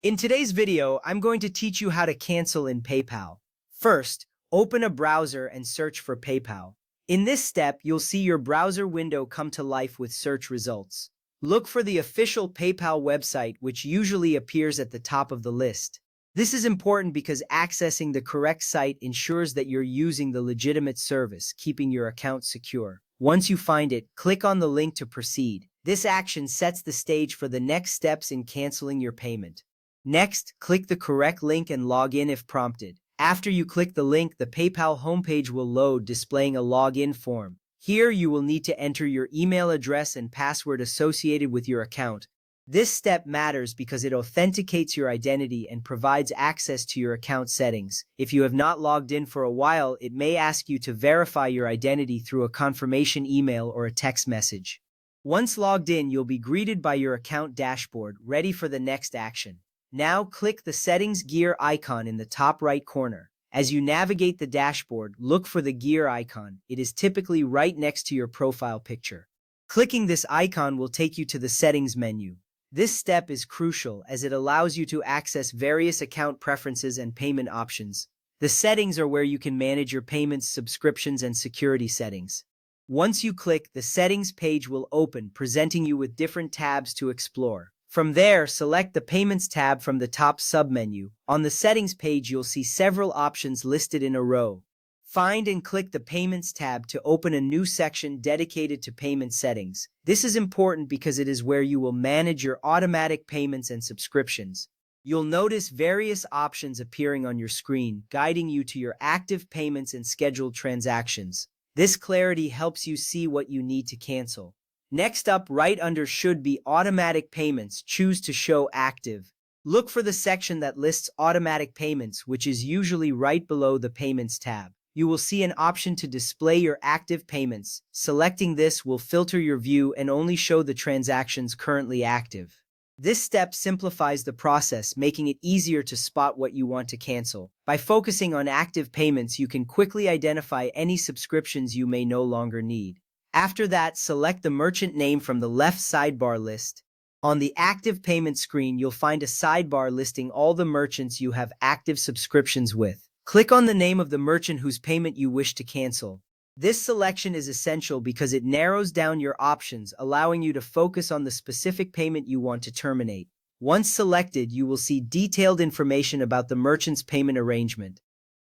In today's video, I'm going to teach you how to cancel in PayPal. First, open a browser and search for PayPal. In this step, you'll see your browser window come to life with search results. Look for the official PayPal website, which usually appears at the top of the list. This is important because accessing the correct site ensures that you're using the legitimate service, keeping your account secure. Once you find it, click on the link to proceed. This action sets the stage for the next steps in canceling your payment. Next, click the correct link and log in if prompted. After you click the link, the PayPal homepage will load, displaying a login form. Here, you will need to enter your email address and password associated with your account. This step matters because it authenticates your identity and provides access to your account settings. If you have not logged in for a while, it may ask you to verify your identity through a confirmation email or a text message. Once logged in, you'll be greeted by your account dashboard, ready for the next action. Now click the Settings gear icon in the top right corner. As you navigate the dashboard, look for the gear icon. It is typically right next to your profile picture. Clicking this icon will take you to the Settings menu. This step is crucial as it allows you to access various account preferences and payment options. The settings are where you can manage your payments, subscriptions, and security settings. Once you click, the Settings page will open, presenting you with different tabs to explore. From there, select the Payments tab from the top submenu. On the Settings page, you'll see several options listed in a row. Find and click the Payments tab to open a new section dedicated to payment settings. This is important because it is where you will manage your automatic payments and subscriptions. You'll notice various options appearing on your screen, guiding you to your active payments and scheduled transactions. This clarity helps you see what you need to cancel. Next up, right under Should Be Automatic Payments, choose to show Active. Look for the section that lists automatic payments, which is usually right below the Payments tab. You will see an option to display your active payments. Selecting this will filter your view and only show the transactions currently active. This step simplifies the process, making it easier to spot what you want to cancel. By focusing on active payments, you can quickly identify any subscriptions you may no longer need. After that, select the merchant name from the left sidebar list. On the active payment screen, you'll find a sidebar listing all the merchants you have active subscriptions with. Click on the name of the merchant whose payment you wish to cancel. This selection is essential because it narrows down your options, allowing you to focus on the specific payment you want to terminate. Once selected, you will see detailed information about the merchant's payment arrangement.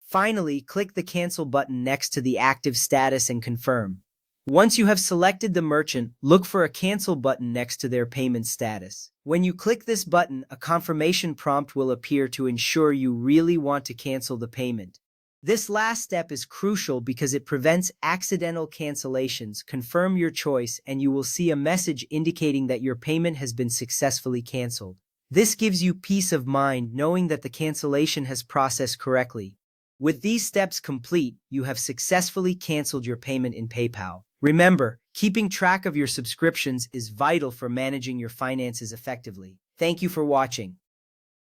Finally, click the Cancel button next to the active status and confirm. Once you have selected the merchant, look for a Cancel button next to their payment status. When you click this button, a confirmation prompt will appear to ensure you really want to cancel the payment. This last step is crucial because it prevents accidental cancellations. Confirm your choice and you will see a message indicating that your payment has been successfully canceled. This gives you peace of mind knowing that the cancellation has processed correctly. With these steps complete, you have successfully canceled your payment in PayPal. Remember, keeping track of your subscriptions is vital for managing your finances effectively. Thank you for watching.